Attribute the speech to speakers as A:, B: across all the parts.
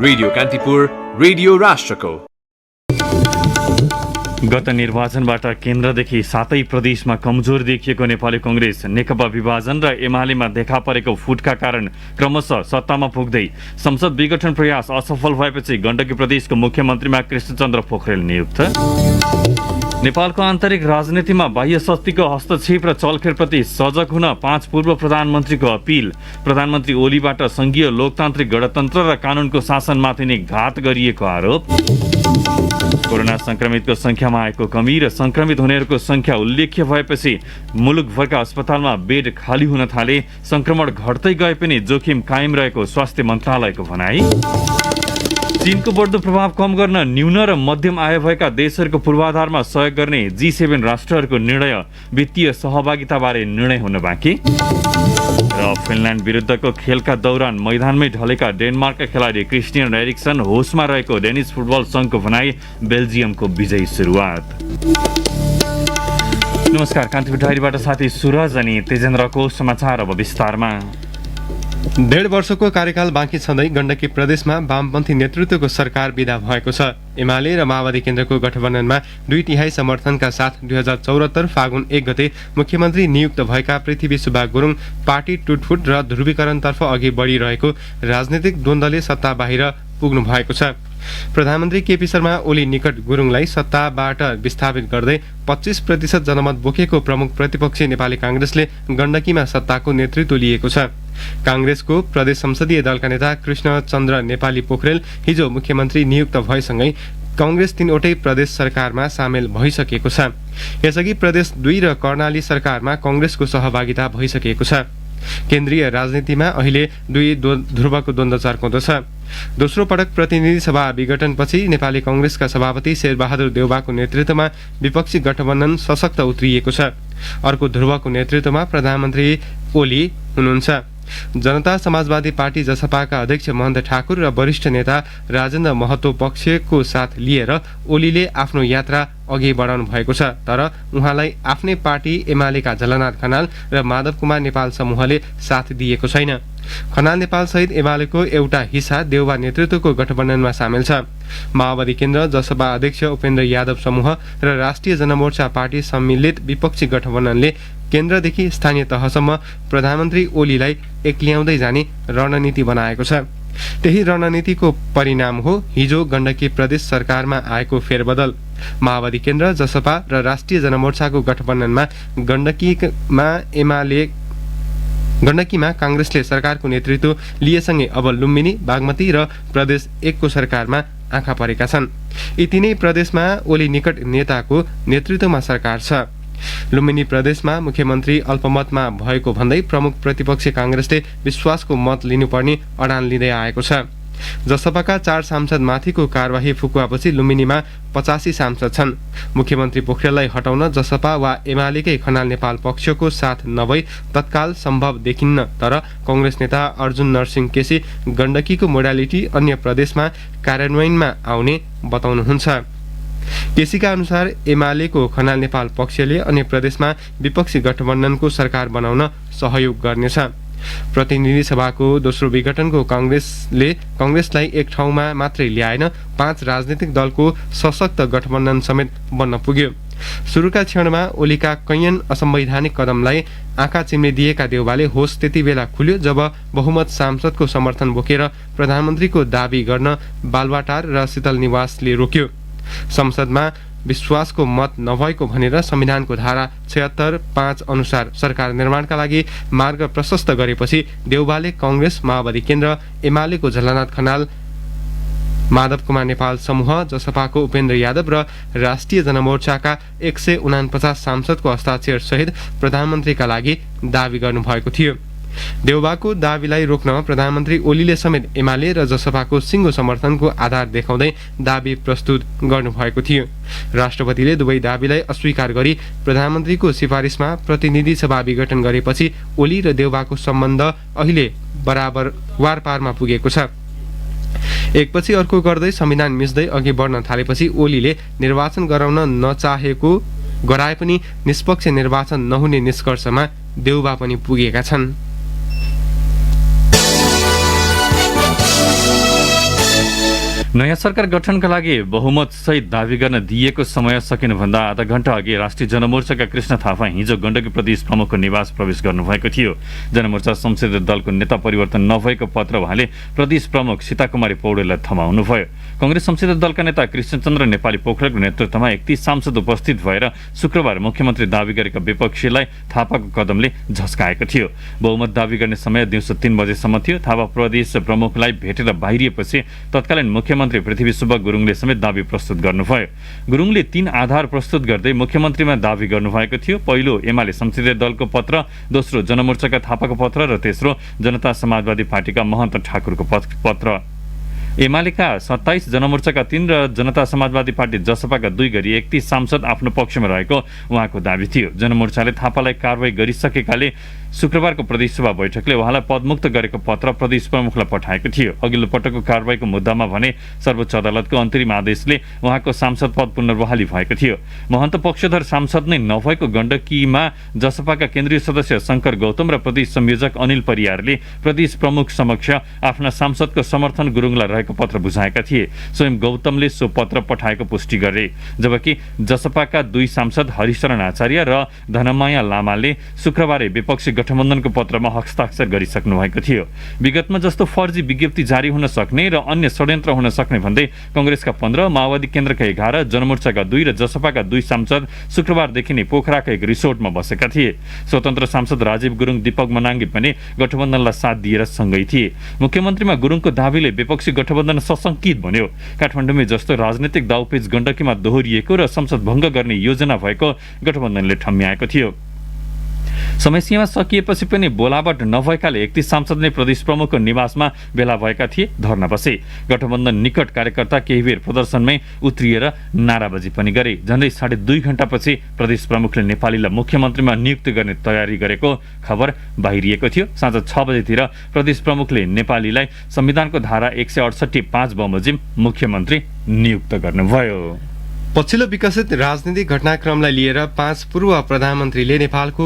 A: Radio Kantipur, radio राष्ट्रको।
B: गत निर्वाचनबाट केन्द्रदेखि 7 प्रदेशमा कमजोर देखिएको नेपाली कांग्रेस नेकपा विभाजन र एमालेमा देखा परेको फुटका कारण क्रमशः सत्तामा पुग्दै संसद विघटन प्रयास असफल भएपछि गण्डकी प्रदेशको मुख्यमन्त्रीमा कृष्णचन्द्र पोखरेल नियुक्त। नेपालको आन्तरिक राजनीतिमा बाह्य शक्तिको हस्तक्षेप र चलखेलप्रति सजग हुन 5 पूर्व प्रधानमन्त्रीको अपील। प्रधानमन्त्री ओलीबाट संघीय लोकतान्त्रिक गणतन्त्र र कानूनको शासनमाथि नै घात गरिएको आरोप। कोरोना संक्रमितको संख्यामा आएको कमी र संक्रमित हुनेहरूको संख्या उल्लेख्य भएपछि मुलुकभरका अस्पतालमा बेड खाली हुन थाले। संक्रमण घट्दै गए पनि जोखिम कायम रहेको स्वास्थ्य मन्त्रालयको भनाई। चीनको बढ्दो प्रभाव कम गर्न न्यून र मध्यम आय भएका देशहरूको पूर्वाधारमा सहयोग गर्ने G7 राष्ट्रहरूको निर्णय। वित्तीय सहभागिताबारे निर्णय हुन बाँकी। र फिनल्यान्ड विरुद्धको खेलका दौरान मैदानमै ढलेका डेनमार्कका खेलाडी क्रिस्टियन एरिक्सन होसमा रहेको डेनिस फुटबल संघको भनाई। बेल्जियमको विजयी सुरुवात। नमस्कार, कान्तिपुर डायरीबाट साथी सुरज अनि तेजेन्द्रको समाचार अब विस्तारमा।
C: 1.5 वर्षको कार्यकाल बाँकी छँदै गण्डकी प्रदेशमा वामपन्थी नेतृत्वको सरकार विदा भएको छ। एमाले र माओवादी केन्द्रको गठबन्धनमा 2/3 समर्थनका साथ 2074 फागुन 1 गते मुख्यमन्त्री नियुक्त भएका पृथ्वी सुब्बा गुरुङ पार्टी टुटफुट र ध्रुवीकरणतर्फ अघि बढिरहेको राजनीतिक द्वन्द्वले सत्ता बाहिर पुग्नु भएको छ। प्रधानमन्त्री केपी शर्मा ओली निकट गुरुङलाई सत्ताबाट विस्थापित गर्दै 25% जनमत बोकेको प्रमुख प्रतिपक्षी नेपाली कांग्रेसले गण्डकीमा सत्ताको नेतृत्व लिएको छ। कांग्रेसको प्रदेश संसदीय दलका नेता कृष्णचन्द्र नेपाली पोखरेल हिजो मुख्यमन्त्री नियुक्त भएसँगै कांग्रेस 3वटै प्रदेश सरकारमा सामेल भइसकेको छ। यसअघि प्रदेश 2 र कर्णाली सरकारमा कांग्रेसको सहभागिता भइसकेको छ। केन्द्रीय राजनीतिमा अहिले 2 ध्रुवको द्वन्द्व चर्काउँदो छ। दोस्रो पटक प्रतिनिधि सभा विघटनपछि नेपाली कांग्रेसका सभापति शेरबहादुर देउवाको नेतृत्वमा विपक्षी गठबन्धन सशक्त उत्रिएको छ। अर्को ध्रुवको नेतृत्वमा प्रधानमन्त्री ओली हुनुहुन्छ। जनता समाजवादी पार्टी जसपाका अध्यक्ष महन्त ठाकुर र वरिष्ठ नेता राजेन्द्र महतो पक्षको साथ लिएर ओलीले आफ्नो यात्रा अघि बढाउनु भएको छ। तर उहाँलाई आफ्नै पार्टी एमालेका झलनाथ खनाल र माधव कुमार नेपाल समूहले साथ दिएको छैन। खनाल नेपाल सहित एमालेको एउटा हिस्सा देउवा नेतृत्वको गठबन्धनमा सामेल छ। माओवादी केन्द्र जसपा अध्यक्ष उपेन्द्र यादव समूह र राष्ट्रिय जनमोर्चा पार्टी सम्मिलित विपक्षी गठबन्धनले केन्द्रदेखि स्थानीय तहसम्म प्रधानमन्त्री ओलीलाई एक्ल्याउँदै जाने रणनीति बनाएको छ। त्यही रणनीतिको परिणाम हो हिजो गण्डकी प्रदेश सरकारमा आएको फेरबदल। माओवादी केन्द्र जसपा र राष्ट्रिय जनमोर्चाको गठबन्धनमा गण्डकीमा कांग्रेसले सरकारको नेतृत्व लिएसँगै अब लुम्बिनी, बागमती र प्रदेश 1 को सरकारमा आँखा परेका छन्। यी तीनै प्रदेशमा ओली निकट नेताको नेतृत्वमा सरकार छ। लुम्बिनी प्रदेशमा मुख्यमन्त्री अल्पमतमा भएको भन्दै प्रमुख प्रतिपक्षी कांग्रेसले विश्वासको मत लिनुपर्ने अडान लिँदै आएको छ। जसपाका 4 सांसदमाथिको कार्यवाही फुकुवापछि लुम्बिनीमा 85 सांसद छन्। मुख्यमन्त्री पोखरेललाई हटाउन जसपा वा एमालेकै खनाल नेपाल पक्षको साथ नभई तत्काल सम्भव देखिन्न। तर कांग्रेस नेता अर्जुन नरसिंह केसी गण्डकीको मोडालिटी अन्य प्रदेशमा कार्यान्वयनमा आउने बताउनुहुन्छ। केसीका अनुसार एमालेको खनाल नेपाल पक्षले अन्य प्रदेशमा विपक्षी गठबन्धनको सरकार बनाउन सहयोग गर्नेछ। प्रतिनिधि सभाको दोस्रो विघटनको कांग्रेसलाई एक ठाउँमा मात्रै ल्याएन, 5 राजनीतिक दलको सशक्त गठबन्धन समेत बन्न पुग्यो। सुरुका क्षणमा ओलीका कैयन असंवैधानिक कदमलाई आँखा चिम्लिदिएका देउवाले होस त्यति बेला खुल्यो जब बहुमत सांसदको समर्थन बोकेर प्रधानमन्त्रीको दावी गर्न बालुवाटार र शीतल निवासले रोक्यो। संसदमा विश्वासको मत नभएको भनेर संविधानको धारा 76(5) अनुसार सरकार निर्माणका लागि मार्ग प्रशस्त गरेपछि देउवाले कांग्रेस, माओवादी केन्द्र, एमालेको झलनाथ खनाल, माधव कुमार नेपाल समूह, जसपाको उपेन्द्र यादव र राष्ट्रिय जनमोर्चाका 149 सांसदको हस्ताक्षर सहित प्रधानमन्त्रीका लागि दावी गर्नुभएको थियो। देउवाको दावीलाई रोक्न प्रधानमन्त्री ओलीले समेत एमाले र जसपाको सिङ्गो समर्थनको आधार देखाउँदै दावी प्रस्तुत गर्नुभएको थियो। राष्ट्रपतिले दुवै दावीलाई अस्वीकार गरी प्रधानमन्त्रीको सिफारिसमा प्रतिनिधि सभा विघटन गरेपछि ओली र देउवाको सम्बन्ध अहिले बराबर वारपारमा पुगेको छ। एकपछि अर्को गर्दै संविधान मिच्दै अघि बढ्न थालेपछि ओलीले निर्वाचन गराउन नचाहेको गराए पनि निष्पक्ष निर्वाचन नहुने निष्कर्षमा देउवा पनि पुगेका छन्।
B: नयाँ सरकार गठनका लागि बहुमत सहित दावी गर्न दिएको समय सकिनुभन्दा आधा घण्टा अघि राष्ट्रिय जनमोर्चाका कृष्ण थापा हिजो गण्डकी प्रदेश प्रमुखको निवास प्रवेश गर्नुभएको थियो। जनमोर्चा संसदीय दलको नेता परिवर्तन नभएको पत्र उहाँले प्रदेश प्रमुख सीताकुमारी पौडेललाई थमाउनुभयो। कंग्रेस संसदीय दलका नेता कृष्णचन्द्र नेपाली पोखरेलको नेतृत्वमा 31 सांसद उपस्थित भएर शुक्रबार मुख्यमन्त्री दावी गरेका विपक्षीलाई थापाको कदमले झस्काएको थियो। बहुमत दावी गर्ने समय दिउँसो 3 बजेसम्म थियो। थापा प्रदेश प्रमुखलाई भेटेर बाहिरिएपछि तत्कालीन मुख्यमन्त्री पृथ्वी सुब्बा गुरुङले समेत दावी प्रस्तुत गर्नुभयो। गुरुङले 3 आधार प्रस्तुत गर्दै मुख्यमन्त्रीमा दावी गर्नुभएको थियो। पहिलो एमाले संसदीय दलको पत्र, दोस्रो जनमोर्चाका थापाको पत्र र तेस्रो जनता समाजवादी पार्टीका महन्त ठाकुरको पत्र। एमालेका 27, जनमोर्चाका 3 र जनता समाजवादी पार्टी जसपाका 2 गरी 31 सांसद आफ्नो पक्षमा रहेको उहाँको दावी थियो। जनमोर्चाले थापालाई कारवाही गरिसकेकाले शुक्रबारको प्रदेशसभा बैठकले उहाँलाई पदमुक्त गरेको पत्र प्रदेश प्रमुखलाई पठाएको थियो। अघिल्लो पटकको कारवाहीको मुद्दामा भने सर्वोच्च अदालतको अन्तरिम आदेशले उहाँको सांसद पद पुनर्बहाली भएको थियो। महन्त पक्षधर सांसद नै नभएको गण्डकीमा जसपाका केन्द्रीय सदस्य शङ्कर गौतम र प्रदेश संयोजक अनिल परियारले प्रदेश प्रमुख समक्ष आफ्ना सांसदको समर्थन गुरुङलाई रहेको पत्र बुझाएका थिए। स्वयं गौतमले सो पत्र पठाएको पुष्टि गरे, जबकि जसपाका 2 सांसद हरिशरण आचार्य र धनमाया लामाले शुक्रबार विपक्षी गठबन्धनको पत्रमा हस्ताक्षर गरिसक्नु भएको थियो। विगतमा जस्तो फर्जी विज्ञप्ति जारी हुन सक्ने र अन्य षड्यन्त्र हुन सक्ने भन्दै कंग्रेसका 15, माओवादी केन्द्रका 11, जनमोर्चाका 2 र जसपाका 2 सांसद शुक्रबारदेखि नै पोखराका एक रिसोर्टमा बसेका थिए। स्वतन्त्र सांसद राजीव गुरुङ, दीपक मनाङ्गी पनि गठबन्धनलाई साथ दिएर सँगै थिए। मुख्यमन्त्रीमा गुरुङको दावीले विपक्षी गठबन्धन सशंकित बन्यो। काठमाडौँमै जस्तो राजनीतिक दाउपेच गण्डकीमा दोहोरिएको र संसद भङ्ग गर्ने योजना भएको गठबन्धनले ठम्म्याएको थियो। समय सीमा सकिएपछि पनि बोलावट नभएकाले 31 सांसद नै प्रदेश प्रमुखको निवासमा भेला भएका थिए, धर्ना बसे। गठबन्धन निकट कार्यकर्ता केही बेर प्रदर्शनमै उत्रिएर नाराबाजी पनि गरे। झन्डै 2.5 घण्टापछि प्रदेश प्रमुखले नेपालीलाई मुख्यमन्त्रीमा नियुक्त गर्ने तयारी गरेको खबर बाहिरिएको थियो। साँझ 6 बजेतिर प्रदेश प्रमुखले नेपालीलाई संविधानको धारा 168(5) बमोजिम मुख्यमन्त्री नियुक्त गर्नुभयो।
C: पछिल्लो विकसित राजनीतिक घटनाक्रमलाई लिएर 5 पूर्व प्रधानमन्त्रीले नेपालको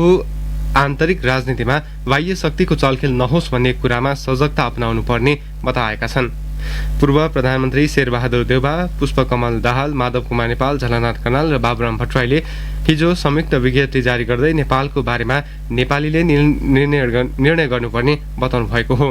C: आन्तरिक राजनीतिमा बाह्य शक्तिको चलखेल नहोस् भन्ने कुरामा सजगता अपनाउनु पर्ने बताएका छन्। पूर्व प्रधानमन्त्री शेरबहादुर देउबा, पुष्पकमल दाहाल, माधव कुमार नेपाल, झलनाथ खनाल र बाबुराम भट्टराईले हिजो संयुक्त विज्ञप्ति जारी गर्दै नेपालको बारेमा नेपालीले निर्णय गर्नुपर्ने बताउनु भएको हो।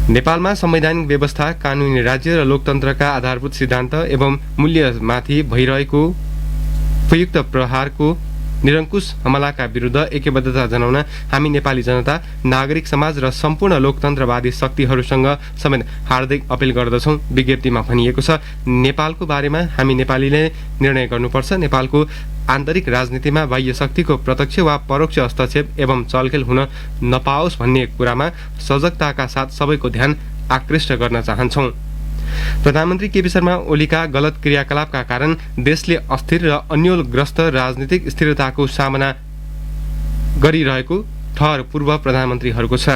C: नेपालमा संवैधानिक व्यवस्था, कानुनी राज्य र लोकतन्त्रका आधारभूत सिद्धान्त एवं मूल्यमाथि भइरहेको उपयुक्त प्रहारको निरङ्कुश हमलाका विरुद्ध ऐक्यबद्धता जनाउन हामी नेपाली जनता, नागरिक समाज र सम्पूर्ण लोकतन्त्रवादी शक्तिहरूसँग समेत हार्दिक अपील गर्दछौँ। विज्ञप्तिमा भनिएको छ, नेपालको बारेमा हामी नेपालीले निर्णय गर्नुपर्छ। नेपालको आन्तरिक राजनीतिमा बाह्य शक्तिको प्रत्यक्ष वा परोक्ष हस्तक्षेप एवं चलखेल हुन नपाओस् भन्ने कुरामा सजगताका साथ सबैको ध्यान आकृष्ट गर्न चाहन्छौँ। प्रधानमन्त्री केपी शर्मा ओलीका गलत क्रियाकलापका कारण देशले अस्थिर र अन्योलग्रस्त राजनीतिक स्थिरताको सामना गरिरहेको ठहर पूर्व प्रधानमन्त्रीहरूको छ।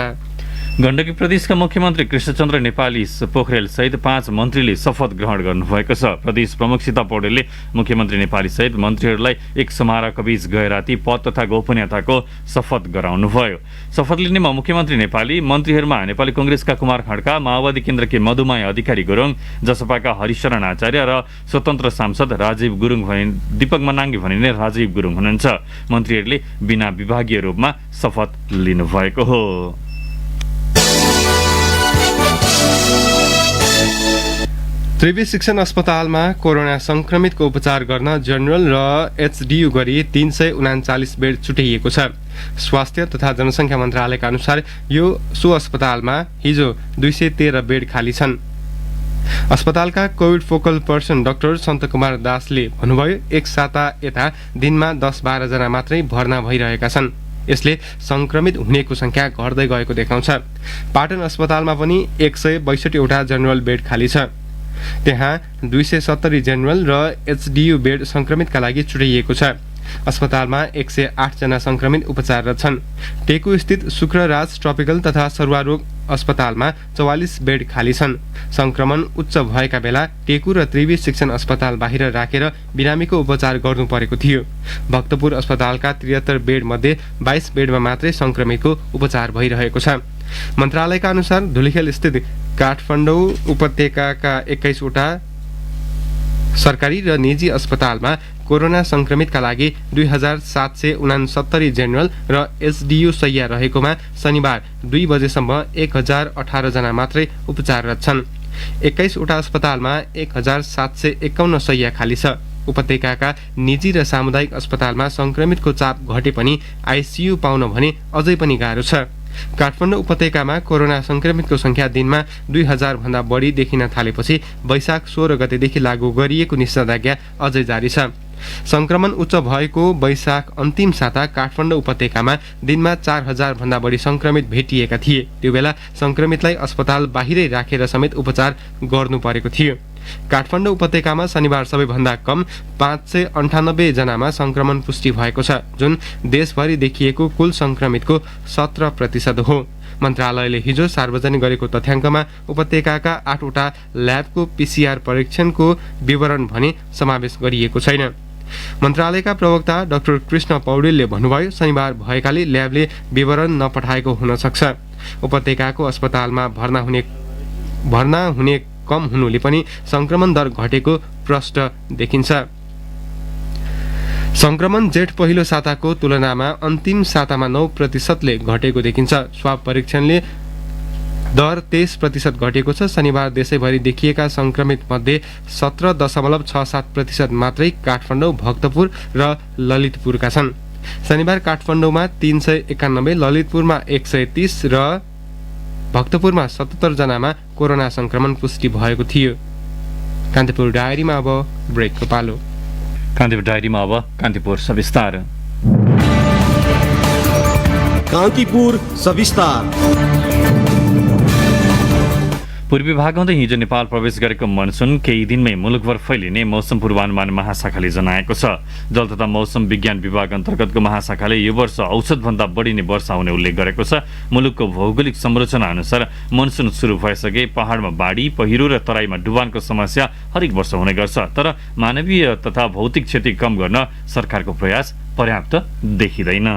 B: गण्डकी प्रदेशका मुख्यमन्त्री कृष्णचन्द्र नेपाली पोखरेल सहित 5 मन्त्रीले शपथ ग्रहण गर्नुभएको छ। प्रदेश प्रमुख सीता पौडेलले मुख्यमन्त्री नेपाली सहित मन्त्रीहरूलाई एक समारोहका बीच गए राति पद तथा गोपनीयताको शपथ गराउनुभयो। शपथ लिनेमा मुख्यमन्त्री नेपाली, मन्त्रीहरूमा नेपाली कांग्रेसका कुमार खड्का, माओवादी केन्द्रकी मधुमाया अधिकारी गुरुङ, जसपाका हरिशरण आचार्य र स्वतन्त्र सांसद राजीव गुरुङ दीपक मनाङ्गी भनिने राजीव गुरुङ हुनुहुन्छ। मन्त्रीहरूले बिना विभागीय रूपमा शपथ लिनुभएको हो।
C: त्रिवी शिक्षण अस्पतालमा कोरोना संक्रमितको उपचार गर्न जनरल र एचडियू गरी 339 बेड छुट्याइएको छ। स्वास्थ्य तथा जनसङ्ख्या मन्त्रालयका अनुसार सो अस्पतालमा हिजो 213 बेड खाली छन्। अस्पतालका कोभिड फोकल पर्सन डाक्टर सन्त कुमार दासले भन्नुभयो, एक साता यता दिनमा 10-12 जना मात्रै भर्ना भइरहेका छन्। यसले संक्रमित हुनेको संख्या घट्दै गएको देखाउँछ। पाटन अस्पतालमा पनि 162 वटा जनरल बेड खाली छ। त्यहाँ 270 जनरल र एचडियू बेड संक्रमितका लागि छुट्याइएको छ। अस्पतालमा 108 जना संक्रमित उपचाररत छन्। टेकु स्थित शुक्रराज ट्रपिकल तथा सरुवा रोग अस्पतालमा 44 बेड खाली छन्। संक्रमण उच्च भएका बेला टेकु र त्रिवी शिक्षण अस्पताल बाहिर राखेर बिरामीको उपचार गर्नु परेको थियो। भक्तपुर अस्पतालका 73 बेड मध्ये 22 बेडमा मात्रै संक्रमितको उपचार भइरहेको छ। मन्त्रालयका अनुसार धुलिखेल स्थित काठमाडौँ उपत्यकाका 21वटा सरकारी र निजी अस्पतालमा कोरोना संक्रमितका लागि 2769 जेनरल र एसडियू शैय्या रहेकोमा शनिबार 2 बजेसम्म 1018 जना मात्रै उपचाररत छन्। 21वटा अस्पतालमा 1751 शैय्या खाली छ। उपत्यकाका निजी र सामुदायिक अस्पतालमा संक्रमितको चाप घटे पनि आइसियु पाउन भने अझै पनि गाह्रो छ। काठमाडौँ उपत्यकामा कोरोना संक्रमितको संख्या दिनमा 2000 भन्दा बढी देखिन थालेपछि वैशाख 16 गतेदेखि लागू गरिएको निषेधाज्ञा अझै जारी छ। संक्रमण उच्च भएको वैशाख अन्तिम साता काठमाडौँ उपत्यकामा दिनमा 4000 भन्दा बढी संक्रमित भेटिएका थिए। त्यो बेला संक्रमितलाई अस्पताल बाहिरै राखेर समेत उपचार गर्नु परेको थियो। काठमाडौँ उपत्यकामा शनिबार सबैभन्दा कम 598 जनामा संक्रमण पुष्टि भएको छ, जुन देशभरि देखिएको कुल संक्रमितको 17% हो। मन्त्रालयले हिजो सार्वजनिक गरेको तथ्याङ्कमा उपत्यकाका 8वटा ल्याबको पीसीआर परीक्षणको विवरण भने समावेश गरिएको छैन। मन्त्रालयका प्रवक्ता डाक्टर कृष्ण पौडेलले भन्नुभयो, शनिबार भएकाले ल्याबले विवरण नपठाएको हुन सक्छ। उपत्यकाको अस्पतालमा भर्ना हुने कम हुनुले पनि संक्रमण दर घटेको प्रष्ट देखिन्छ। संक्रमण जेठ पहिलो साताको तुलनामा अन्तिम सातामा 9%ले घटेको देखिन्छ। स्वाब परीक्षणले दर 23% घटेको छ। शनिबार देशैभरि देखिएका संक्रमित मध्ये 17.67% मात्रै काठमाडौँ, भक्तपुर र ललितपुरका छन्। शनिबार काठमाडौँमा 391, ललितपुरमा 130 र भक्तपुरमा 77 जनामा कोरोना संक्रमण पुष्टि भएको थियो। कान्तिपुर डायरीमा अब ब्रेकको पालो।
B: कान्तिपुर डायरीमा अब कान्तिपुर सविस्तार।
D: कान्तिपुर सविस्तार।
B: पूर्वी भागमा हिजो नेपाल प्रवेश गरेको मनसुन केही दिनमै मुलुकभर फैलिने मौसम पूर्वानुमान महाशाखाले जनाएको छ। जल तथा मौसम विज्ञान विभाग अन्तर्गतको महाशाखाले यो वर्ष औसतभन्दा बढी नै वर्षा हुने उल्लेख गरेको छ। मुलुकको भौगोलिक संरचना अनुसार मनसुन सुरु भएसके पहाडमा बाढी, पहिरो र तराईमा डुबानको समस्या हरेक वर्ष हुने गर्छ। तर मानवीय तथा भौतिक क्षति कम गर्न सरकारको प्रयास पर्याप्त देखिँदैन।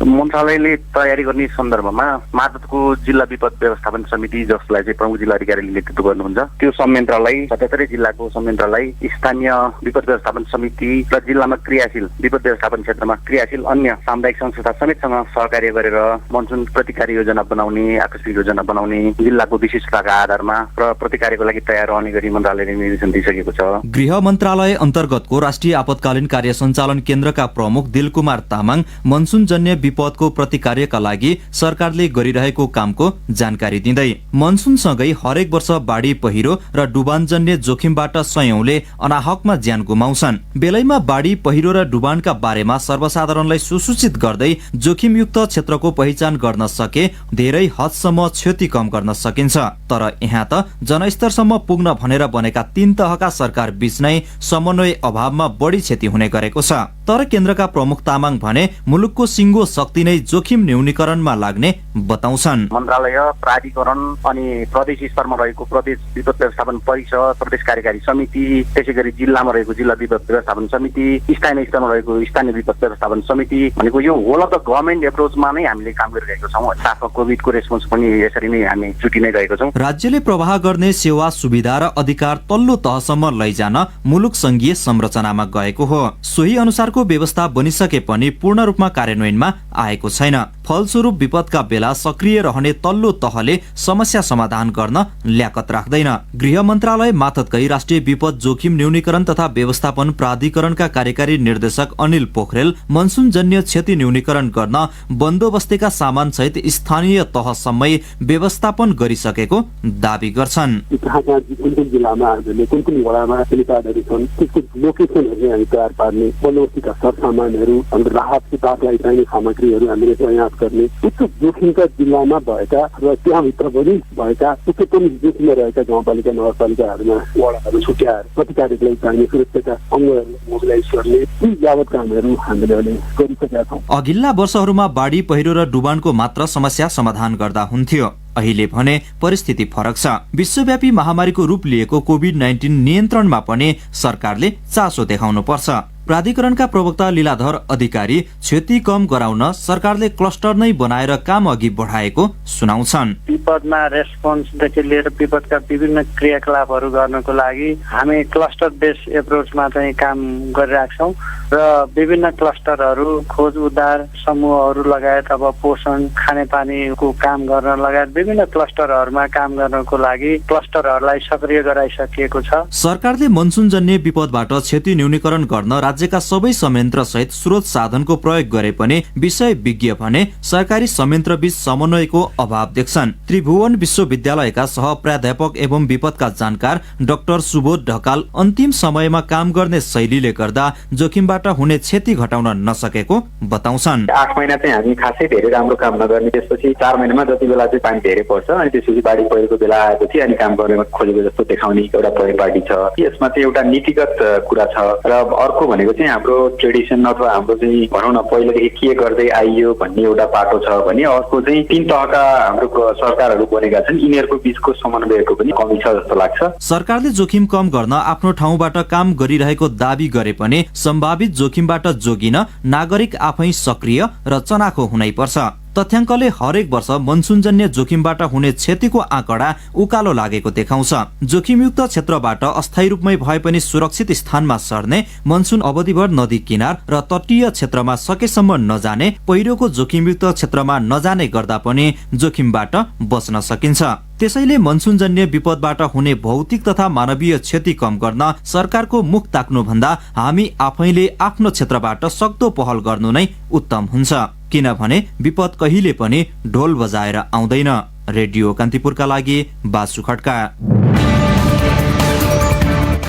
E: मन्त्रालयले तयारी गर्ने सन्दर्भमा मातहतको जिल्ला विपद व्यवस्थापन समिति, जसलाई चाहिँ प्रमुख जिल्ला अधिकारीले नेतृत्व गर्नुहुन्छ, त्यो संयन्त्रलाई 77 जिल्लाको संयन्त्रलाई स्थानीय विपद व्यवस्थापन समिति र जिल्लामा क्रियाशील विपद व्यवस्थापन क्षेत्रमा क्रियाशील अन्य सामुदायिक संस्था समेतसँग सहकार्य गरेर मनसुन प्रतिकार योजना बनाउने, आकस्मिक योजना बनाउने, जिल्लाको विशिष्टताका आधारमा र प्रतिकारको लागि तयार रहने गरी मन्त्रालयले निर्देशन दिइसकेको छ।
D: गृह मन्त्रालय अन्तर्गतको राष्ट्रिय आपतकालीन कार्य सञ्चालन केन्द्रका प्रमुख दिलकुमार तामाङ मनसुनजन्य विपदको प्रतिकार्यका लागि सरकारले गरिरहेको कामको जानकारी दिँदै मनसुनसँगै हरेक वर्ष बाढी, पहिरो र डुबानजन्य जोखिमबाट सयौंले अनाहकमा ज्यान गुमाउँछन्। बेलैमा बाढी, पहिरो र डुबानका बारेमा सर्वसाधारणलाई सुसूचित गर्दै जोखिमयुक्त क्षेत्रको पहिचान गर्न सके धेरै हदसम्म क्षति कम गर्न सकिन्छ। तर यहाँ त जनस्तरसम्म पुग्न भनेर बनेका 3 तहका सरकार बीच नै समन्वय अभावमा बढी क्षति हुने गरेको छ। तर केन्द्रका प्रमुख तामाङ भने मुलुकको सिङ्गो शक्ति नै जोखिम न्यूनीकरणमा लाग्ने बताउँछन्।
E: मन्त्रालय, प्राधिकरण अनि प्रदेश स्तरमा रहेको प्रदेश विपद व्यवस्थापन परिषद, प्रदेश कार्यकारी समिति, त्यसैगरी जिल्लामा रहेको जिल्ला विपद व्यवस्थापन समिति, स्थानीय स्तरमा रहेको स्थानीय विपद व्यवस्थापन समिति भनेको यो होल अफ द गभर्नमेन्ट एप्रोचमा नै हामीले काम गरिरहेको छौँ। साथमा कोभिडको रेस्पोन्स पनि यसरी नै हामी जुटि नै रहेको छौँ।
D: राज्यले प्रवाह गर्ने सेवा, सुविधा र अधिकार तल्लो तहसम्म लैजान मुलुक संघीय संरचनामा गएको हो। सोही अनुसारको व्यवस्था बनिसके पनि पूर्ण रूपमा कार्यान्वयनमा आएको छैन। फलस्वरूप विपदका बेला सक्रिय रहने तल्लो तहले समस्या समाधान गर्न ल्याकत राख्दैन। गृह मन्त्रालय मातहतकै राष्ट्रिय विपद जोखिम न्यूनीकरण तथा व्यवस्थापन प्राधिकरणका कार्यकारी निर्देशक अनिल पोखरेल मनसुनजन्य क्षति न्यूनीकरण गर्न बन्दोबस्तीका सामान सहित स्थानीय तहसम्मै व्यवस्थापन गरिसकेको दावी गर्छन्।
F: कुन जिल्लामा हामीले कुन वडामा हेलिप्याडहरू छन्, त्यसको लोकेसनहरू हामी तयार पार्ने, बन्दोबस्तीका सरसामानहरू, हाम्रो राहत विभागलाई चाहिने सामग्रीहरू हामीले तयार गर्ने, उच्च जोखिमका जिल्लामा भएका र त्यहाँभित्र पनि भएका उच्चतम जोखिममा रहेका गाउँपालिका नगरपालिकाहरूमा वडाहरू छुट्याएर प्रतिकारलाई चाहिने सुरक्षाका अङ्गहरू मोबिलाइज गर्ने यी यावत कामहरू हामीले अहिले गरिसकेका छौँ।
D: अघिल्ला वर्षहरूमा बाढी, पहिरो र डुबानको मात्र समस्या समाधान गर्दा हुन्थ्यो। अहिले भने परिस्थिति फरक छ। विश्वव्यापी महामारीको रूप लिएको कोभिड-19 नियन्त्रणमा पनि सरकारले चासो देखाउनु पर्छ। प्राधिकरणका प्रवक्ता लीलाधर अधिकारी क्षति कम गराउन सरकारले क्लस्टर नै बनाएर काम अघि बढाएको सुनाउँछन्।
G: विपदमा रेस्पोन्सदेखि लिएर विपदका विभिन्न क्रियाकलापहरू गर्नको लागि हामी क्लस्टर बेस्ड एप्रोचमा चाहिँ काम गरिरहेका छौँ र विभिन्न क्लस्टरहरू खोज उद्धार समूहहरू लगायत अब पोषण खानेपानीको काम गर्न लगायत विभिन्न क्लस्टरहरूमा काम गर्नको लागि क्लस्टरहरूलाई सक्रिय गराइसकिएको छ।
D: सरकारले मनसुनजन्य विपदबाट क्षति न्यूनीकरण गर्न राज्यका सबै संयन्त्र सहित स्रोत साधनको प्रयोग गरे पनि विषय विज्ञ भने सरकारी संयन्त्र बीच समन्वयको अभाव देख्छन्। त्रिभुवन विश्वविद्यालयका सह प्राध्यापक एवं विपदका जानकार डाक्टर सुबोध ढकाल अन्तिम समयमा काम गर्ने शैलीले गर्दा जोखिमबाट हुने क्षति घटाउन नसकेको बताउँछन्।
H: 8 महिना चाहिँ हामी खासै धेरै राम्रो काम नगर्ने, त्यसपछि 4 महिनामा जति बेला चाहिँ पानी धेरै पर्छ अनि त्यसपछि बाढी पहिरोको बेला आएपछि अनि काम गर्ने खोजेको जस्तो देखाउने एउटा परिपाटी छ। यसमा चाहिँ एउटा नीतिगत कुरा छ र अर्को भनेको चाहिँ हाम्रो ट्रेडिसन अथवा हाम्रो चाहिँ भनौँ न पहिलेदेखि के गर्दै आइयो भन्ने एउटा पाटो छ भने अर्को चाहिँ 3 तहका हाम्रो सरकारहरू बनेका छन्, यिनीहरूको बीचको समन्वयको पनि कमी छ जस्तो लाग्छ।
D: सरकारले जोखिम कम गर्न आफ्नो ठाउँबाट काम गरिरहेको दावी गरे पनि सम्भावित जोखिमबाट जोगिन नागरिक आफै सक्रिय र चनाखो हुनै पर्छ। तथ्याङ्कले हरेक वर्ष मनसुनजन्य जोखिमबाट हुने क्षतिको आँकडा उकालो लागेको देखाउँछ। जोखिमयुक्त क्षेत्रबाट अस्थायी रूपमै भए पनि सुरक्षित स्थानमा सर्ने, मनसुन अवधिभर नदी किनार र तटीय क्षेत्रमा सकेसम्म नजाने, पहिरोको जोखिमयुक्त क्षेत्रमा नजाने गर्दा पनि जोखिमबाट बच्न सकिन्छ। त्यसैले मनसुनजन्य विपदबाट हुने भौतिक तथा मानवीय क्षति कम गर्न सरकारको मुख ताक्नुभन्दा हामी आफैले आफ्नो क्षेत्रबाट सक्दो पहल गर्नु नै उत्तम हुन्छ, किनभने विपद कहिले पनि ढोल बजाएर आउँदैन। रेडियो कान्तिपुरका लागि बासु खड्का।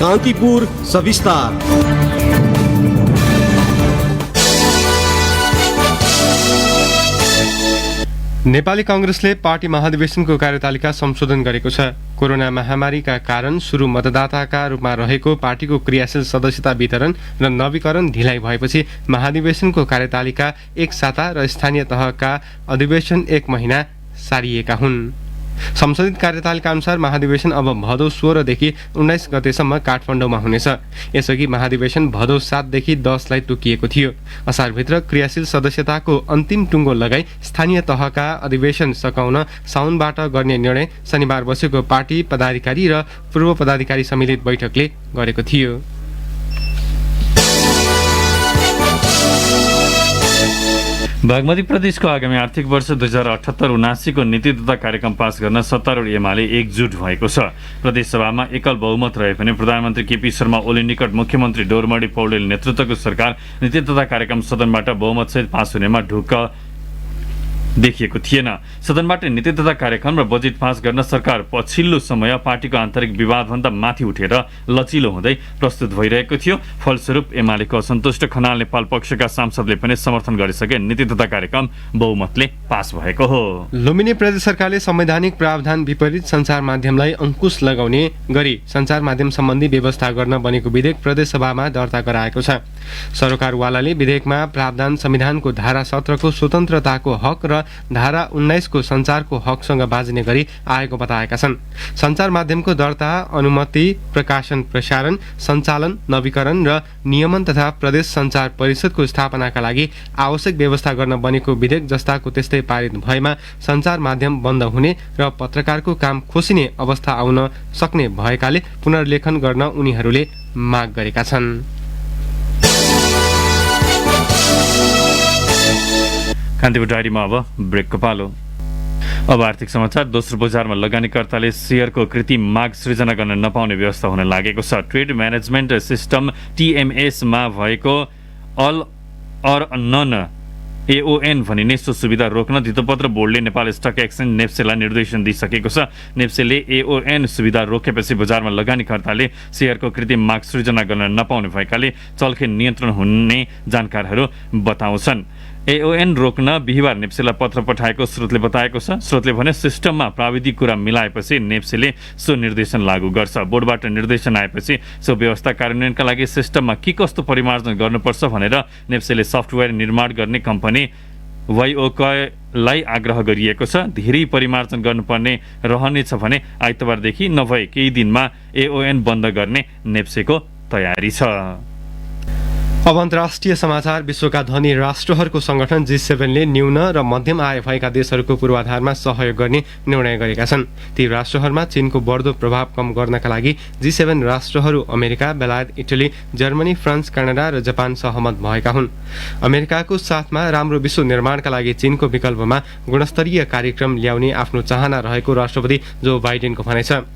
I: कान्तिपुर सविस्तार।
C: नेपाली कांग्रेसले पार्टी महाधिवेशनको कार्यतालिका संशोधन गरेको छ। कोरोना महामारीका कारण सुरु मतदाताका रूपमा रहेको पार्टीको क्रियाशील सदस्यता वितरण र नवीकरण ढिलाइ भएपछि महाधिवेशनको कार्यतालिका 1 साता र स्थानीय तहका अधिवेशन 1 महिना सारिएका हुन्। संशोधित कार्यतालिका अनुसार महाधिवेशन अब भदौ 16 देखि 19 गतेसम्म काठमाडौँमा हुनेछ। यसअघि महाधिवेशन भदौ 7 देखि 10 लाई तोकिएको थियो। असारभित्र क्रियाशील सदस्यताको अन्तिम टुङ्गो लगाई स्थानीय तहका अधिवेशन सकाउन साउनबाट गर्ने निर्णय शनिबार बसेको पार्टी पदाधिकारी र पूर्व पदाधिकारी सम्मिलित बैठकले गरेको थियो।
B: बागमती प्रदेशको आगामी आर्थिक वर्ष 2078-79 को नीति तथा कार्यक्रम पास गर्न सत्तारूढ एमाले एकजुट भएको छ। प्रदेशसभामा एकल बहुमत रहे पनि प्रधानमन्त्री केपी शर्मा ओली निकट मुख्यमन्त्री डोरमणि पौडेल नेतृत्वको सरकार नीति तथा कार्यक्रम सदनबाट बहुमतसहित पास हुनेमा ढुक्क देखिएको थिएन। सदनबाट नीति तथा कार्यक्रम र बजेट पास गर्न सरकार पछिल्लो समय पार्टीको आन्तरिक विवादभन्दा माथि उठेर लचिलो हुँदै प्रस्तुत भइरहेको थियो। फलस्वरूप एमालेको असन्तुष्ट खनाल नेपाल पक्षका सांसदले पनि समर्थन गरिसके नीति तथा कार्यक्रम बहुमतले पास भएको हो।
C: लुम्बिनी प्रदेश सरकारले संवैधानिक प्रावधान विपरीत सञ्चार माध्यमलाई अंकुश लगाउने गरी सञ्चार माध्यम सम्बन्धी व्यवस्था गर्न बनेको विधेयक प्रदेशसभामा दर्ता गराएको छ। सरोकारवालाले विधेयकमा प्रावधान संविधानको धारा 17 को स्वतन्त्रताको हक र धारा 19 को सञ्चारको हकसँग बाँच्ने गरी आएको बताएका छन्। सञ्चार माध्यमको दर्ता, अनुमति, प्रकाशन प्रसारण, सञ्चालन, नवीकरण र नियमन तथा प्रदेश सञ्चार परिषदको स्थापनाका लागि आवश्यक व्यवस्था गर्न बनेको विधेयक जस्ताको त्यस्तै पारित भएमा सञ्चार माध्यम बन्द हुने र पत्रकारको काम खोसिने अवस्था आउन सक्ने भएकाले पुनर्लेखन गर्न उनीहरूले माग गरेका छन्।
B: कान्तिपुर डायरीमा अब ब्रेकको पालो। अब आर्थिक समाचार। दोस्रो बजारमा लगानीकर्ताले शेयरको कृत्रिम माग सृजना गर्न नपाउने व्यवस्था हुन लागेको छ। ट्रेड म्यानेजमेन्ट सिस्टम TMS मा भएको अल अर नन AON भनिने सो सुविधा रोक्न धितोपत्र बोर्डले नेपाल स्टक एक्सचेन्ज नेप्सेलाई निर्देशन दिइसकेको छ। नेप्सेले AON सुविधा रोकेपछि बजारमा लगानीकर्ताले शेयरको कृत्रिम माग सृजना गर्न नपाउने भएकाले चलखेल नियन्त्रण हुने जानकारहरू बताउँछन्। AON रोक्न बिहिबार नेप्सेलाई पत्र पठाएको स्रोतले बताएको छ। स्रोतले भने सिस्टममा प्राविधिक कुरा मिलाएपछि नेप्सेले सो निर्देशन लागू गर्छ। बोर्डबाट निर्देशन आएपछि सो व्यवस्था कार्यान्वयनका लागि सिस्टममा के कस्तो परिमार्जन गर्नुपर्छ भनेर नेप्सेले सफ्टवेयर निर्माण गर्ने कम्पनी YOKलाई आग्रह गरिएको छ। धेरै परिमार्जन गर्नुपर्ने रहनेछ भने आइतबारदेखि नभए केही दिनमा AON बन्द गर्ने नेप्सेको तयारी छ।
C: अब अन्तर्राष्ट्रिय समाचार। विश्वका धनी राष्ट्रहरूको संगठन G7ले न्यून र मध्यम आय भएका देशहरूको पूर्वाधारमा सहयोग गर्ने निर्णय गरेका छन्। ती राष्ट्रहरूमा चीनको बढ्दो प्रभाव कम गर्नका लागि G7 राष्ट्रहरू अमेरिका, बेलायत, इटली, जर्मनी, फ्रान्स, कनाडा र जापान सहमत भएका हुन्। अमेरिकाको साथमा राम्रो विश्व निर्माणका लागि चीनको विकल्पमा गुणस्तरीय कार्यक्रम ल्याउने आफ्नो चाहना रहेको राष्ट्रपति जो बाइडेनको भनाइ छ।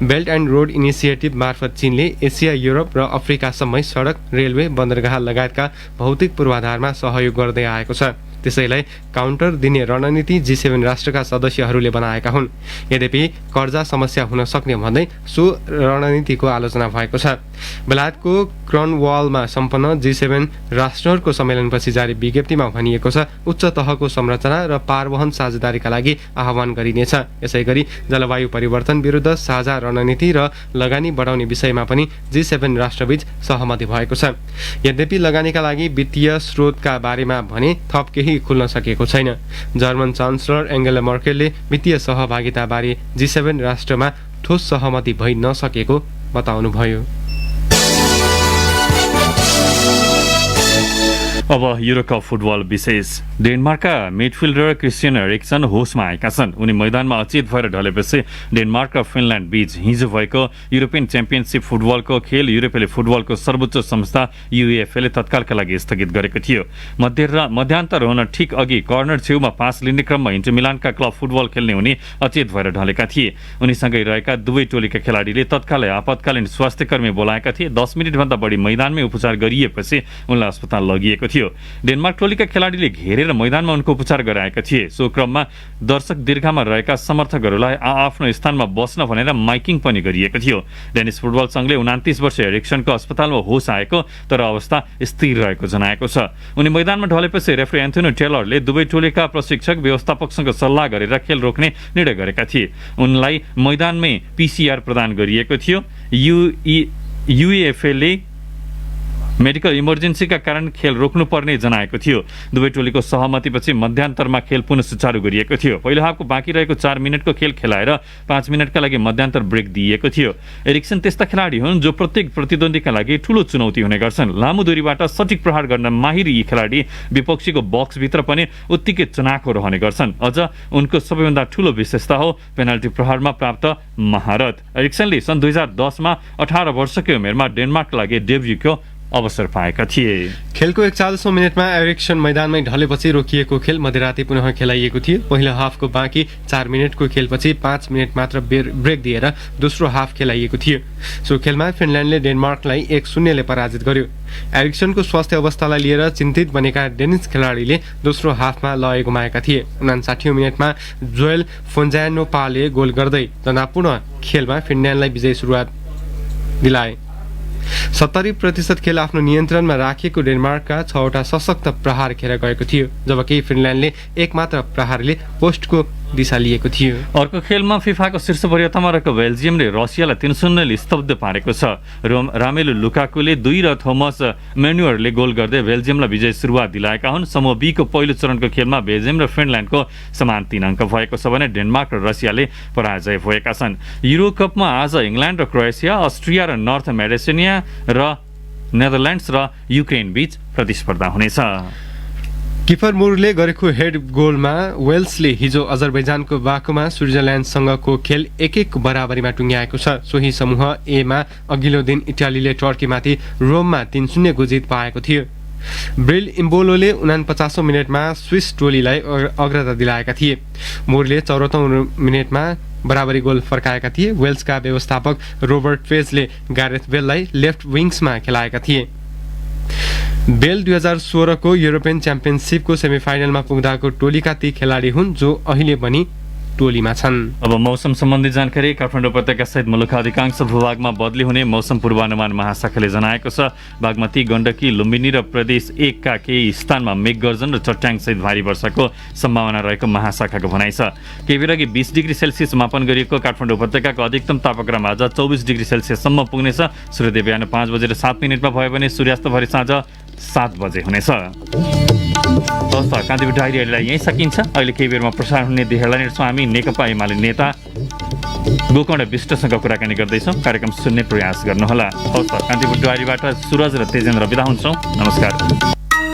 C: बेल्ट एन्ड रोड इनिसिएटिभ मार्फत चीनले एसिया, युरोप र अफ्रिकासम्मै सडक, रेलवे, बन्दरगाह लगायतका भौतिक पूर्वाधारमा सहयोग गर्दै आएको छ। त्यसैलाई काउन्टर दिने रणनीति G7 राष्ट्रका सदस्यहरूले बनाएका हुन्। यद्यपि कर्जा समस्या हुन सक्ने भन्दै सो रणनीतिको आलोचना भएको छ। बेलायतको क्रनवालमा सम्पन्न G7 राष्ट्रहरूको सम्मेलनपछि जारी विज्ञप्तिमा भनिएको छ उच्च तहको संरचना र पारवहन साझेदारीका लागि आह्वान गरिनेछ। यसैगरी जलवायु परिवर्तन विरुद्ध साझा रणनीति र लगानी बढाउने विषयमा पनि G7 राष्ट्रबीच सहमति भएको छ। यद्यपि लगानीका लागि वित्तीय स्रोतका बारेमा भने थप केही खुल्न सकेको छैन। जर्मन चान्सलर एङ्गेला मर्केलले वित्तीय सहभागिताबारे G7 राष्ट्रमा ठोस सहमति भइ नसकेको बताउनुभयो।
B: अब युरोकप फुटबल विशेष। डेनमार्कका मिडफिल्डर क्रिस्टियन एरिक्सन होसमा आएका छन्। उनी मैदानमा अचेत भएर ढलेपछि डेनमार्क र फिनल्यान्ड बीच हिजो भएको युरोपियन च्याम्पियनसिप फुटबलको खेल युरोपेली फुटबलको सर्वोच्च संस्था UEFA ले तत्कालका लागि स्थगित गरेको थियो। मध्यान्तर हुन ठिक अघि कर्नर छेउमा पास लिने क्रममा इन्टर मिलानका क्लब फुटबल खेल्ने उनी अचेत भएर ढलेका थिए। उनीसँगै रहेका दुवै टोलीका खेलाडीले तत्कालै आपतकालीन स्वास्थ्यकर्मी बोलाएका थिए। 10 मिनेटभन्दा बढी मैदानमै उपचार गरिएपछि उनलाई अस्पताल लगिएको थियो। डेनमार्क टोलीका खेलाडीले घेरेर मैदानमा उनको उपचार गराएका थिए। सो क्रममा दर्शक दीर्घामा रहेका समर्थकहरूलाई आफ्नो स्थानमा बस्न भनेर माइकिङ पनि गरिएको थियो। डेनिस फुटबल संघले 29 वर्षीय एरिक्सनको अस्पतालमा होस आएको तर अवस्था स्थिर रहेको जनाएको छ। उनी मैदानमा ढलेपछि रेफ्री एन्थोनी टेलरले दुवै टोलीका प्रशिक्षक व्यवस्थापकसँग सल्लाह गरेर खेल रोक्ने निर्णय गरेका थिए। उनलाई मैदानमै PCR प्रदान गरिएको थियो। UEFA ले मेडिकल इमर्जेन्सीका कारण खेल रोक्नुपर्ने जनाएको थियो। दुवै टोलीको सहमतिपछि मध्यान्तरमा खेल पुनः सुचारू गरिएको थियो। पहिलो हाफको बाँकी रहेको 4 मिनटको खेल खेलाएर 5 मिनटका लागि मध्यान्तर ब्रेक दिइएको थियो। एरिक्सन त्यस्ता खेलाडी हुन् जो प्रत्येक प्रतिद्वन्दीका लागि ठूलो चुनौती हुने गर्छन्। लामो दूरीबाट सटिक प्रहार गर्न माहिर यी खेलाडी विपक्षीको बक्सभित्र पनि उत्तिकै चनाखो रहने गर्छन्। अझ उनको सबैभन्दा ठूलो विशेषता हो पेनाल्टी प्रहारमा प्राप्त महारत। एरिक्सनले सन् 2010 मा 18 वर्षकै उमेरमा डेनमार्कका लागि डेब्युको अवसर पाएका थिए।
C: खेलको 41औं मिनेटमा एरिक्सन मैदानमै ढलेपछि रोकिएको खेल मध्यराती पुनः खेलाइएको थियो। पहिलो हाफको बाँकी 4 मिनटको खेलपछि 5 मिनट मात्र ब्रेक दिएर दोस्रो हाफ खेलाइएको थियो। सो खेलमा फिनल्यान्डले डेनमार्कलाई 1-0 ले पराजित गर्यो। एरिक्सनको स्वास्थ्य अवस्थालाई लिएर चिन्तित बनेका डेनिस खेलाडीले दोस्रो हाफमा लय गुमाएका थिए। 59औं मिनेटमा जोएल फोन्जानोपाले गोल गर्दै तनावपूर्ण खेलमा फिनल्यान्डलाई विजयी सुरुवात दिलाए। 70% खेल आफ्नो नियन्त्रणमा राखेको डेनमार्कका 6वटा सशक्त प्रहार खेर गएको थियो, जबकि फिनल्यान्डले एक मात्र प्रहारले पोस्टको दिशा लिएको थियो।
B: अर्को खेलमा फिफाको शीर्ष वरियतामा रहेको बेल्जियमले रसियालाई 3-0 ले स्तब्ध पारेको छ। रामेलु लुकाकुले 2 र थोमस म्यानुअरले गोल गर्दै बेल्जियमलाई विजय सुरुवात दिलाएका हुन्। समूह बी को पहिलो चरणको खेलमा बेल्जियम र फिनल्यान्डको समान 3 अङ्क भएको छ भने डेनमार्क र रसियाले पराजय भएका छन्। युरो कपमा आज इङ्ल्यान्ड र क्रोएसिया, अस्ट्रिया र नर्थ मेडेसिनिया र नेदरल्यान्ड्स र युक्रेन बीच प्रतिस्पर्धा हुनेछ।
C: किपर मुरले गरेको हेड गोलमा वेल्सले हिजो अजरबैजानको बाकुमा स्विजरल्यान्डसँगको खेल 1-1 बराबरीमा टुङ्ग्याएको छ। सोही समूह ए मा अघिल्लो दिन इटालीले टर्कीमाथि रोममा 3-0 को जित पाएको थियो। ब्रिल इम्बोलोले 49औं मिनेटमा स्विस टोलीलाई अग्रता दिलाएका थिए। मुरले 74औं मिनेटमा बराबरी गोल फर्काएका थिए। वेल्सका व्यवस्थापक रोबर्ट फेजले ग्यारेथ बेललाई लेफ्ट विङ्समा खेलाएका थिए। बेल 2016 को युरोपियन च्याम्पियनसिपको सेमिफाइनलमा पुग्दाको टोलीका ती खेलाडी हुन् जो अहिले पनि टोलीमा छन्।
B: अब मौसम सम्बन्धी जानकारी। काठमाडौँ उपत्यका सहित मुलुकका अधिकांश भूभागमा बदली हुने मौसम पूर्वानुमान महाशाखाले जनाएको छ। बागमती, गण्डकी, लुम्बिनी र प्रदेश 1 का केही स्थानमा मेघगर्जन र चट्याङ सहित भारी वर्षाको सम्भावना रहेको महाशाखाको भनाइ छ। केही बेर अघि 20 डिग्री सेल्सियस मापन गरिएको काठमाडौँ उपत्यकाको अधिकतम तापक्रम आज 24 डिग्री सेल्सियससम्म पुग्नेछ। सूर्योदय बिहान 5:07 भयो भने सूर्यास्त भरि साँझ 7 बजे हुनेछ। कान्तिपुर डायरीलाई यहीँ सकिन्छ। अहिले केही बेरमा प्रसारण हुने देखाइरहेछौँ हामी नेकपा एमाले नेता गोकर्ण विष्टसँग कुराकानी गर्दैछौँ। कार्यक्रम सुन्ने प्रयास गर्नुहोला। हवस् त, कान्तिपुर डुवारीबाट सुरज र तेजेन्द्र बिदा हुन्छौँ। नमस्कार।